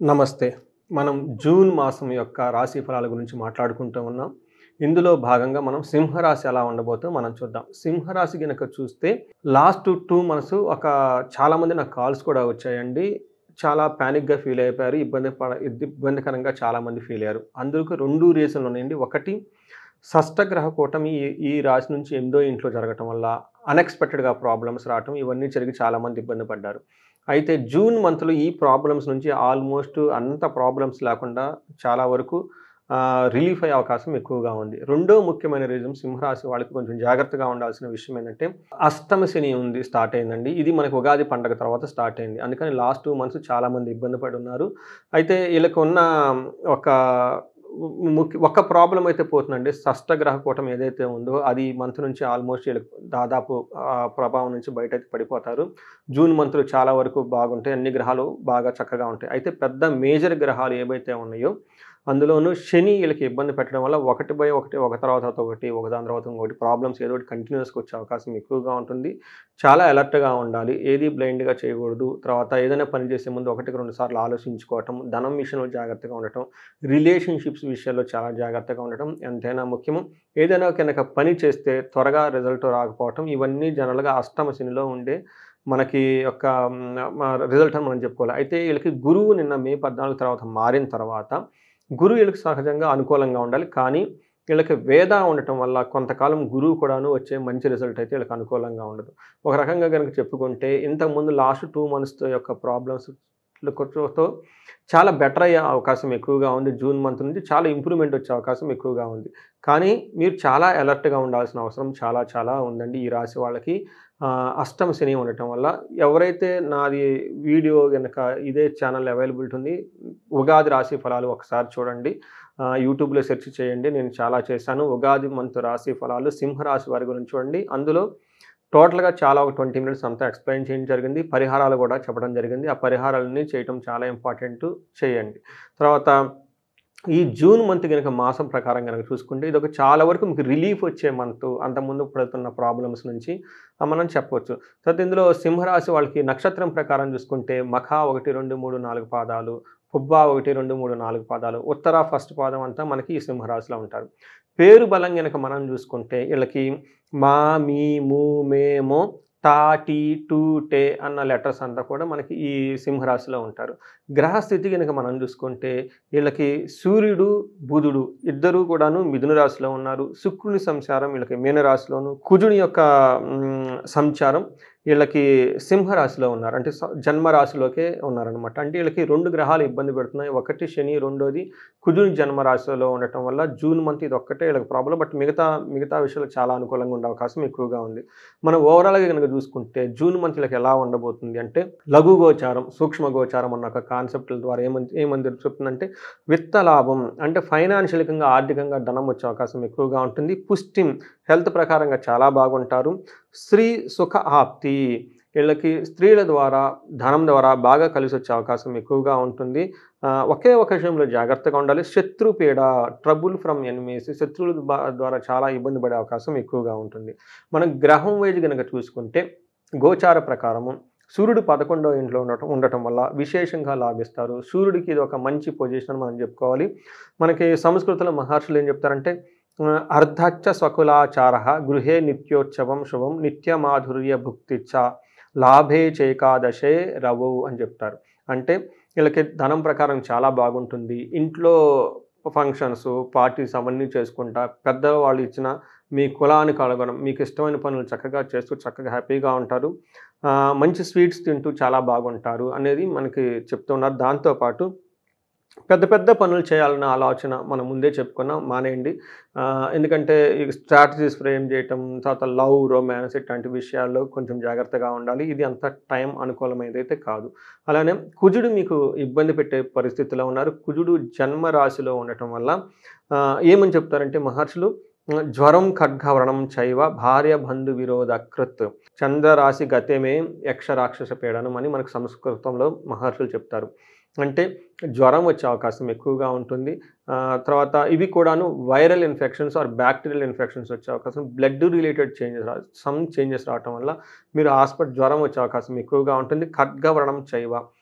నమస్తే. మనం జూన్ మాసం యొక్క రాశి ఫలాల గురించి మాట్లాడుకుంటూ ఉన్నాం. ఇందులో భాగంగా మనం సింహరాశి ఎలా ఉండబోతో మనం చూద్దాం. సింహరాశి గనక చూస్తే లాస్ట్ 2 మంత్స్ చాలామంది నాకు కాల్స్ కూడా వచ్చాయండి. చాలా పానిక్‌గా ఫీల్ అయిపోయారు. ఇబ్బందికరంగా చాలామంది ఫీల్ అయ్యారు. అందుకు 2 రీజన్‌లు ఉన్నాయండి. ఒకటి షష్టగ్రహ కూటమి ఈ రాశి నుంచి 8థ్ ఇంట్లో జరగటం వల్ల అన్‌ఎక్స్‌పెక్టెడ్‌గా ప్రాబ్లమ్స్ రావటం ఇవన్నీ జరిగి చాలామంది ఇబ్బంది పడ్డారు. అయితే జూన్ మంత్‌లో ఈ ప్రాబ్లమ్స్ నుంచి ఆల్మోస్ట్ అంత ప్రాబ్లమ్స్ లేకుండా చాలా వరకు రిలీఫ్ అయ్యే అవకాశం ఎక్కువగా ఉంది. రెండో ముఖ్యమైన రీజన్ సింహరాశి వాళ్ళకి కొంచెం జాగ్రత్తగా ఉండాల్సిన విషయం ఏంటంటే, అష్టమ శని స్టార్ట్ అయిందండి. ఇది మనకు ఉగాది పండగ తర్వాత స్టార్ట్ అయింది. అందుకని లాస్ట్ 2 మంత్స్ చాలామంది ఇబ్బంది పడి ఉన్నారు. అయితే ఈళ్ళకున్న ఒక ఒక ప్రాబ్లమ్ అయితే పోతుందండి. షష్టగ్రహ కూటమి ఏదైతే ఉందో అది ఈ మంత్ నుంచి ఆల్మోస్ట్ ఈళ్ళకి దాదాపు ప్రభావం నుంచి బయటకి పడిపోతారు. జూన్ మంత్‌లో చాలా వరకు బాగుంటాయి. అన్ని గ్రహాలు బాగా చక్కగా ఉంటాయి. అయితే పెద్ద మేజర్ గ్రహాలు ఏవైతే ఉన్నాయో, అందులోనూ శని ఈళ్ళకి ఇబ్బంది పెట్టడం వల్ల ఒకటి బై ఒకటి, ఒక తర్వాత ఒకటి, ఒకదాని తర్వాత ఇంకోటి ప్రాబ్లమ్స్ ఏదో ఒకటి కంటిన్యూయస్‌గా వచ్చే అవకాశం ఎక్కువగా ఉంటుంది. చాలా అలర్ట్‌గా ఉండాలి. ఏది బ్లైండ్‌గా చేయకూడదు. తర్వాత ఏదైనా పని చేసే ముందు ఒకటికి 2 సార్లు ఆలోచించుకోవటం, ధనం విషయంలో జాగ్రత్తగా ఉండటం, రిలేషన్‌షిప్స్ విషయాల్లో చాలా జాగ్రత్తగా ఉండటం ఎంతైనా ముఖ్యము. ఏదైనా గనక పని చేస్తే త్వరగా రిజల్ట్ రాకపోవటం ఇవన్నీ జనరల్‌గా అష్టమ శనిలో ఉండే మనకి యొక్క రిజల్ట్ అని మనం చెప్పుకోవాలి. అయితే ఈళ్ళకి గురువు నిన్న మే 14 తర్వాత మారిన తర్వాత గురువు ఈళ్ళకి సహజంగా అనుకూలంగా ఉండాలి. కానీ ఈళ్ళకి వేద ఉండటం వల్ల కొంతకాలం గురువు కూడాను వచ్చే మంచి రిజల్ట్ అయితే ఈళ్ళకి అనుకూలంగా ఉండదు. ఒక రకంగా గనక చెప్పుకుంటే ఇంతకుముందు లాస్ట్ 2 మంత్స్ యొక్క ప్రాబ్లమ్స్ తో చాలా బెటర్ అయ్యే అవకాశం ఎక్కువగా ఉంది. జూన్ మంత్ నుంచి చాలా ఇంప్రూవ్‌మెంట్ వచ్చే అవకాశం ఎక్కువగా ఉంది. కానీ మీరు చాలా అలర్ట్‌గా ఉండాల్సిన అవసరం చాలా చాలా ఉందండి ఈ రాశి వాళ్ళకి. అష్టమ శని ఉండటం వల్ల ఎవరైతే నాది వీడియో గనక ఇదే ఛానెల్ అవైలబిలిటీ ఉంది. ఉగాది రాశి ఫలాలు ఒకసారి చూడండి. యూట్యూబ్‌లో సెర్చ్ చేయండి. నేను చాలా చేశాను. ఉగాది మంత్ రాశి ఫలాలు సింహరాశి వారి గురించి చూడండి. అందులో టోటల్‌గా చాలా ఒక 20 మినిట్స్ అంతా ఎక్స్‌ప్లెయిన్ చేయడం జరిగింది. పరిహారాలు గూడా చెప్పడం జరిగింది. ఆ పరిహారాలన్నీ చేయటం చాలా ఇంపార్టెంటు చేయండి. తర్వాత ఈ జూన్ మంత్ గనక మాసం ప్రకారం గనక చూసుకుంటే ఇదొక చాలా వరకు మీకు రిలీఫ్ వచ్చే మంతు. అంతకుముందు పడుతున్న ప్రాబ్లమ్స్ నుంచి మనం చెప్పొచ్చు. తర్వాత ఇందులో సింహరాశి వాళ్ళకి నక్షత్రం ప్రకారం చూసుకుంటే మఖ 1, 2, 3, 4 పాదాలు, పుబ్బ 1, 2, 3, 4 పాదాలు, ఉత్తర ఫస్ట్ పాదం అంతా మనకి ఈ సింహరాశిలో ఉంటారు. పేరు బలం గనక మనం చూసుకుంటే ఈళ్ళకి మా, మీ, ము, మే, మొ, టా, టీ, టు, టే అన్న లెటర్స్ అంతా కూడా మనకి ఈ సింహరాశిలో ఉంటారు. గ్రహస్థితి గనక మనం చూసుకుంటే వీళ్ళకి సూర్యుడు, బుధుడు ఇద్దరూ కూడాను మిథున రాశిలో ఉన్నారు. శుక్రుని సంచారం వీళ్ళకి మీన రాశిలోను, కుజుని యొక్క సంచారం వీళ్ళకి సింహరాశిలో ఉన్నారు. అంటే జన్మ రాశిలోకే ఉన్నారనమాట. అంటే వీళ్ళకి 2 గ్రహాలు ఇబ్బంది పెడుతున్నాయి. ఒకటి శని, రెండోది కుజుని జన్మ రాశిలో ఉండటం వల్ల జూన్ మంత్ ఇదొక్కటే వీళ్ళకి ప్రాబ్లమ్. బట్ మిగతా విషయాలు చాలా అనుకూలంగా ఉండే అవకాశం ఎక్కువగా ఉంది. మనం ఓవరాల్‌గా గనుక చూసుకుంటే జూన్ మంత్ వీళ్ళకి ఎలా ఉండబోతుంది అంటే లఘు గోచారం, సూక్ష్మ గోచారం అన్న ఒక కాన్సెప్ట్‌ల ద్వారా ఏమని చెప్తుందంటే విత్త లాభం అంటే ఫైనాన్షియల్‌గా ఆర్థికంగా ధనం వచ్చే అవకాశం ఎక్కువగా ఉంటుంది. పుష్టిం హెల్త్ ప్రకారంగా చాలా బాగుంటారు. స్త్రీ సుఖ ఆప్తి వీళ్ళకి స్త్రీల ద్వారా ధనం ద్వారా బాగా కలిసొచ్చే అవకాశం ఎక్కువగా ఉంటుంది. ఒకే ఒక విషయంలో జాగ్రత్తగా ఉండాలి. శత్రుపీడ ట్రబుల్ ఫ్రమ్ ఎనిమీస్ శత్రువుల ద్వారా చాలా ఇబ్బంది పడే అవకాశం ఎక్కువగా ఉంటుంది. మనం గ్రహం వైజ్ గనక చూసుకుంటే గోచార ప్రకారము సూర్యుడు 11వ ఇంట్లో ఉండటం వల్ల విశేషంగా లాభిస్తారు. సూర్యుడికి ఇది ఒక మంచి పొజిషన్ అని మనం చెప్పుకోవాలి. మనకి సంస్కృతంలో మహర్షులు ఏం చెప్తారంటే అర్ధచ్చ స్వకులాచారః గృహే నిత్యోత్సవం శుభం నిత్యమాధుర్య భుక్తిచ్చ లాభే చైకాదశే రవౌ అని చెప్తారు. అంటే వీళ్ళకి ధనం ప్రకారం చాలా బాగుంటుంది. ఇంట్లో ఫంక్షన్స్, పార్టీస్ అవన్నీ చేసుకుంటా పెద్దవాళ్ళు ఇచ్చిన మీ కులానికి అనుగుణం మీకు ఇష్టమైన పనులు చక్కగా చేస్తూ చక్కగా హ్యాపీగా ఉంటారు. మంచి స్వీట్స్ తింటూ చాలా బాగుంటారు అనేది మనకి చెప్తున్నారు. దాంతో పాటు పెద్ద పెద్ద పనులు చేయాలన్న ఆలోచన మనం ముందే చెప్పుకున్నాం మానేయండి. ఎందుకంటే ఈ స్ట్రాటజీస్ ఫ్రేమ్ చేయటం, తర్వాత లవ్, రొమాన్స్ ఇట్లాంటి విషయాల్లో కొంచెం జాగ్రత్తగా ఉండాలి. ఇది అంత టైం అనుకూలమైనదైతే కాదు. అలానే కుజుడు మీకు ఇబ్బంది పెట్టే పరిస్థితిలో ఉన్నారు. కుజుడు జన్మ రాశిలో ఉండటం వల్ల ఏమని చెప్తారంటే మహర్షులు జ్వరం ఖడ్గవ్రణం చైవ భార్య బంధు విరోధ కృత్ చంద్రరాశి గతమే యక్ష రాక్షస పీడనం అని మనకు సంస్కృతంలో మహర్షులు చెప్తారు. అంటే జ్వరం వచ్చే అవకాశం ఎక్కువగా ఉంటుంది. తర్వాత ఇవి కూడాను viral infections or bacterial infections వచ్చే అవకాశం, బ్లడ్ రిలేటెడ్ చేంజెస్ రావటం వల్ల మీరు జ్వరం వచ్చే అవకాశం ఎక్కువగా ఉంటుంది. ఖడ్గవ్రణం చైవ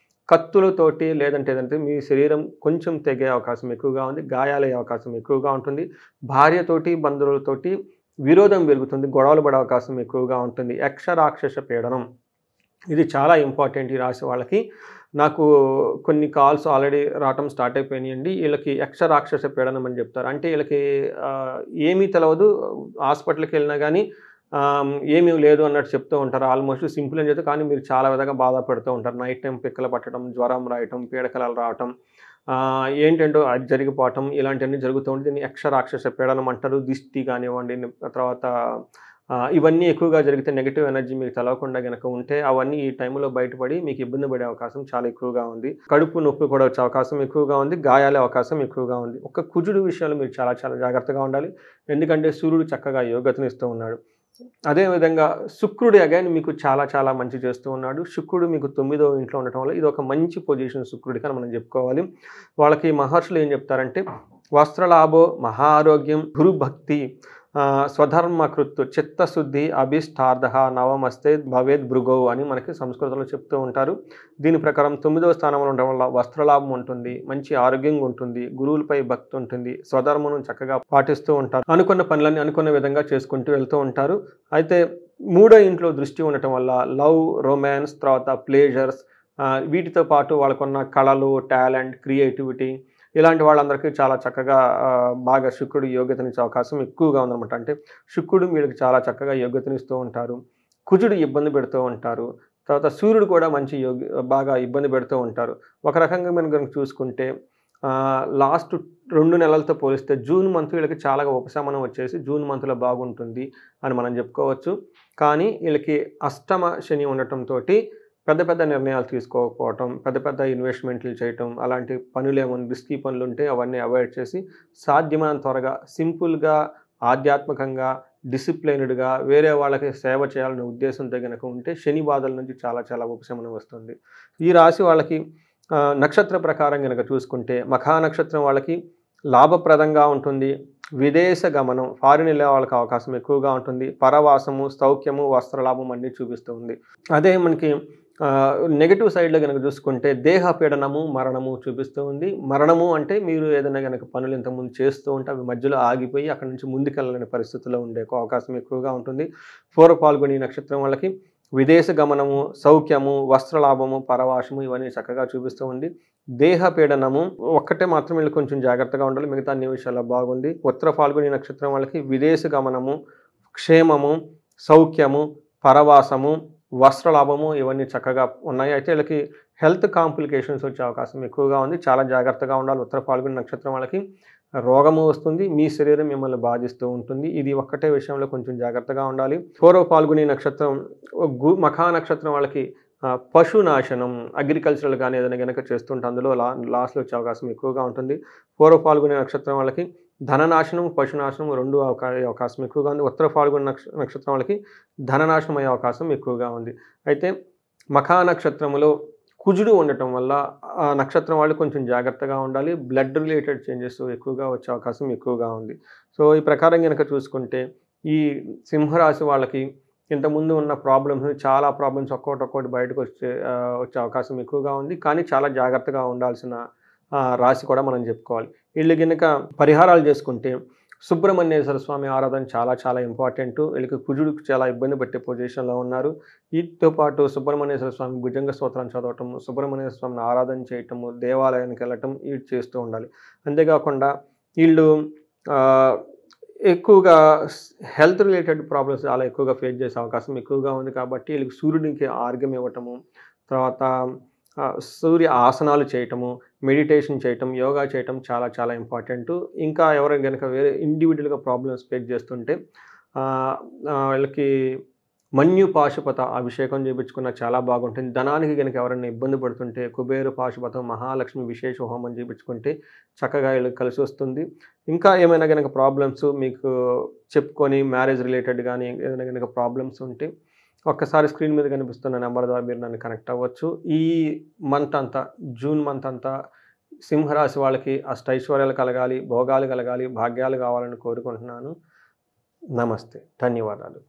కత్తులతోటి లేదంటే మీ శరీరం కొంచెం తెగే అవకాశం ఎక్కువగా ఉంది. గాయాలయ్యే అవకాశం ఎక్కువగా ఉంటుంది. భార్యతోటి, బంధువులతోటి విరోధం పెరుగుతుంది. గొడవలు పడే అవకాశం ఎక్కువగా ఉంటుంది. యక్ష రాక్షస పీడనం ఇది చాలా ఇంపార్టెంట్ ఈ రాశి వాళ్ళకి. నాకు కొన్ని కాల్స్ ఆల్రెడీ రావటం స్టార్ట్ అయిపోయినాయండి. ఈళ్ళకి యక్ష రాక్షస పీడనం అని చెప్తారు. అంటే ఈళ్ళకి ఏమీ తెలవదు. హాస్పిటల్‌కెళ్ళినా గానీ ఏమీ లేదు అన్నట్టు చెప్తూ ఉంటారు. ఆల్మోస్ట్ సింపుల్ అని చెప్తారు. కానీ మీరు చాలా విధంగా బాధపడుతూ ఉంటారు. నైట్ టైమ్ పిక్కలు పట్టడం, జ్వరం రాయటం, పీడకలలు రావటం, ఏంటంటో అది జరిగిపోవటం ఇలాంటివన్నీ జరుగుతూ ఉంటాయి. దీన్ని యక్ష రాక్షస పీడనం అంటారు. దిష్టి కానివ్వండి, తర్వాత ఇవన్నీ ఎక్కువగా జరిగితే నెగెటివ్ ఎనర్జీ మీకు తెలవకుండా గనక ఉంటే అవన్నీ ఈ టైంలో బయటపడి మీకు ఇబ్బంది పడే అవకాశం చాలా ఎక్కువగా ఉంది. కడుపు నొప్పి కూడా వచ్చే అవకాశం ఎక్కువగా ఉంది. గాయాలే అవకాశం ఎక్కువగా ఉంది. ఒక కుజుడు విషయంలో మీరు చాలా చాలా జాగ్రత్తగా ఉండాలి. ఎందుకంటే సూర్యుడు చక్కగా యోగతనిస్తూ ఉన్నాడు. అదేవిధంగా శుక్రుడు అగైన్ మీకు చాలా చాలా మంచి చేస్తూ ఉన్నాడు. శుక్రుడు మీకు 9వ ఇంట్లో ఉండటం వల్ల ఇది ఒక మంచి పొజిషన్ శుక్రుడికి అని మనం చెప్పుకోవాలి. వాళ్ళకి మహర్షులు ఏం చెప్తారంటే వస్త్రలాభో, మహా ఆరోగ్యం, గురుభక్తి, స్వధర్మకృత్, చిత్తశుద్ధి, అభిష్టార్థ, నవమస్తే భవేద్ భృగౌ అని మనకి సంస్కృతంలో చెప్తూ ఉంటారు. దీని ప్రకారం 9వ స్థానంలో ఉండడం వల్ల వస్త్రలాభం ఉంటుంది, మంచి ఆరోగ్యంగా ఉంటుంది, గురువులపై భక్తి ఉంటుంది, స్వధర్మను చక్కగా పాటిస్తూ ఉంటారు, అనుకున్న పనులన్నీ అనుకున్న విధంగా చేసుకుంటూ వెళ్తూ ఉంటారు. అయితే 3వ ఇంట్లో దృష్టి ఉండటం వల్ల లవ్, రొమాన్స్, తర్వాత ప్లేజర్స్, వీటితో పాటు వాళ్ళకున్న కళలు, టాలెంట్, క్రియేటివిటీ ఇలాంటి వాళ్ళందరికీ చాలా చక్కగా బాగా శుక్రుడు యోగ్యతనిచ్చే అవకాశం ఎక్కువగా ఉందన్నమాట. అంటే శుక్రుడు వీళ్ళకి చాలా చక్కగా యోగ్యతనిస్తూ ఉంటారు. కుజుడు ఇబ్బంది పెడుతూ ఉంటారు. తర్వాత సూర్యుడు కూడా మంచి బాగా ఇబ్బంది పెడుతూ ఉంటారు. ఒక రకంగా మనం కనుక చూసుకుంటే లాస్ట్ 2 నెలలతో పోలిస్తే జూన్ మంత్ వీళ్ళకి చాలా ఉపశమనం వచ్చేసి జూన్ మంత్లో బాగుంటుంది అని మనం చెప్పుకోవచ్చు. కానీ వీళ్ళకి అష్టమ శని ఉండటంతోటి పెద్ద పెద్ద నిర్ణయాలు తీసుకోకపోవటం, పెద్ద పెద్ద ఇన్వెస్ట్‌మెంట్లు చేయటం, అలాంటి పనులేమన్నా రిస్కీ పనులుంటే అవన్నీ అవాయిడ్ చేసి సాధ్యమైనంత త్వరగా సింపుల్‌గా, ఆధ్యాత్మికంగా, డిసిప్లైన్డ్‌గా వేరే వాళ్ళకి సేవ చేయాలనే ఉద్దేశంతో గనక ఉంటే శని బాధల నుంచి చాలా చాలా ఉపశమనం వస్తుంది. ఈ రాశి వాళ్ళకి నక్షత్ర ప్రకారం గనక చూసుకుంటే మఖా నక్షత్రం వాళ్ళకి లాభప్రదంగా ఉంటుంది. విదేశ గమనం, ఫారిన్ వెళ్ళే వాళ్ళకి అవకాశం ఎక్కువగా ఉంటుంది. పరవాసము, సౌఖ్యము, వస్త్రలాభం అన్నీ చూపిస్తూ ఉంది. అదే మనకి నెగెటివ్ సైడ్‌లో గనక చూసుకుంటే దేహ పీడనము, మరణము చూపిస్తూ ఉంది. మరణము అంటే మీరు ఏదైనా గనక పనులు ఇంతకుముందు చేస్తూ ఉంటే అవి మధ్యలో ఆగిపోయి అక్కడి నుంచి ముందుకెళ్ళలేని పరిస్థితిలో ఉండే అవకాశం ఎక్కువగా ఉంటుంది. పూర్వ పాల్గొని నక్షత్రం వాళ్ళకి విదేశ గమనము, సౌఖ్యము, వస్త్రలాభము, పరవాసము ఇవన్నీ చక్కగా చూపిస్తూ ఉంది. దేహ పీడనము ఒక్కటే మాత్రం వీళ్ళు కొంచెం జాగ్రత్తగా ఉండాలి. మిగతా అన్ని విషయాల్లో బాగుంది. ఉత్తర పాల్గొని నక్షత్రం వాళ్ళకి విదేశ గమనము, క్షేమము, సౌఖ్యము, పరవాసము, వస్త్రలాభము ఇవన్నీ చక్కగా ఉన్నాయి. అయితే వీళ్ళకి హెల్త్ కాంప్లికేషన్స్ వచ్చే అవకాశం ఎక్కువగా ఉంది. చాలా జాగ్రత్తగా ఉండాలి. ఉత్తర పాల్గొని నక్షత్రం వాళ్ళకి రోగము వస్తుంది. మీ శరీరం మిమ్మల్ని బాధిస్తూ ఉంటుంది. ఇది ఒక్కటే విషయంలో కొంచెం జాగ్రత్తగా ఉండాలి. పూర్వ పాల్గొని నక్షత్రం, మఖా నక్షత్రం వాళ్ళకి పశునాశనం, అగ్రికల్చరల్ కానీ ఏదైనా గనక చేస్తుంటే అందులో లాస్‌లో వచ్చే అవకాశం ఎక్కువగా ఉంటుంది. పూర్వ పాల్గొని నక్షత్రం వాళ్ళకి ధననాశనం, పశునాశనం 2 అవకాశం ఎక్కువగా ఉంది. ఉత్తర పాల్గొని నక్షత్రం వాళ్ళకి ధననాశనం అయ్యే అవకాశం ఎక్కువగా ఉంది. అయితే మఖా నక్షత్రములో కుజుడు ఉండటం వల్ల ఆ నక్షత్రం వాళ్ళు కొంచెం జాగ్రత్తగా ఉండాలి. బ్లడ్ రిలేటెడ్ చేంజెస్ ఎక్కువగా వచ్చే అవకాశం ఎక్కువగా ఉంది. సో ఈ ప్రకారం గనక చూసుకుంటే ఈ సింహరాశి వాళ్ళకి ఇంతకుముందు ఉన్న చాలా ప్రాబ్లమ్స్ ఒక్కోటి బయటకు వచ్చే అవకాశం ఎక్కువగా ఉంది. కానీ చాలా జాగ్రత్తగా ఉండాల్సిన రాశి కూడా మనం చెప్పుకోవాలి. వీళ్ళు గనక పరిహారాలు చేసుకుంటే సుబ్రహ్మణ్యేశ్వర స్వామి ఆరాధన చాలా చాలా ఇంపార్టెంట్. వీళ్ళకి కుజుడికి చాలా ఇబ్బంది పెట్టే పొజిషన్లో ఉన్నారు. వీటితో పాటు సుబ్రహ్మణ్యేశ్వర స్వామి భుజంగ స్తోత్రం చదవటం, సుబ్రహ్మణ్యేశ్వర స్వామిని ఆరాధన చేయటము, దేవాలయానికి వెళ్ళటం ఇవి చేస్తూ ఉండాలి. అంతేకాకుండా వీళ్ళు ఎక్కువగా హెల్త్ రిలేటెడ్ ప్రాబ్లమ్స్ చాలా ఎక్కువగా ఫేస్ చేసే అవకాశం ఎక్కువగా ఉంది. కాబట్టి వీళ్ళకి సూర్యునికి ఆర్ఘ్యం ఇవ్వటము, తర్వాత సూర్య ఆసనాలు చేయటము, మెడిటేషన్ చేయటం, యోగా చేయటం చాలా చాలా ఇంపార్టెంటు. ఇంకా ఎవరైనా గనక వేరే ఇండివిడ్యువల్‌గా ప్రాబ్లమ్స్ ఫేస్ చేస్తుంటే వీళ్ళకి మన్యు పాశుపత అభిషేకం చేపించుకున్న చాలా బాగుంటుంది. ధనానికి గనక ఎవరైనా ఇబ్బంది పడుతుంటే కుబేర పాశుపతం, మహాలక్ష్మి విశేష హోమం చేపించుకుంటే చక్కగా వీళ్ళకి కలిసి వస్తుంది. ఇంకా ఏమైనా గనక ప్రాబ్లమ్స్ మీకు చెప్పుకొని మ్యారేజ్ రిలేటెడ్ కానీ ఏదైనా గనక ప్రాబ్లమ్స్ ఉంటే ఒక్కసారి స్క్రీన్ మీద కనిపిస్తున్న నెంబర్ ద్వారా మీరు నన్ను కనెక్ట్ అవ్వచ్చు. ఈ మంత్ అంతా, జూన్ మంత్ అంతా సింహరాశి వాళ్ళకి అష్టైశ్వర్యాలు కలగాలి, భోగాలు కలగాలి, భాగ్యాలు కావాలని కోరుకుంటున్నాను. నమస్తే. ధన్యవాదాలు.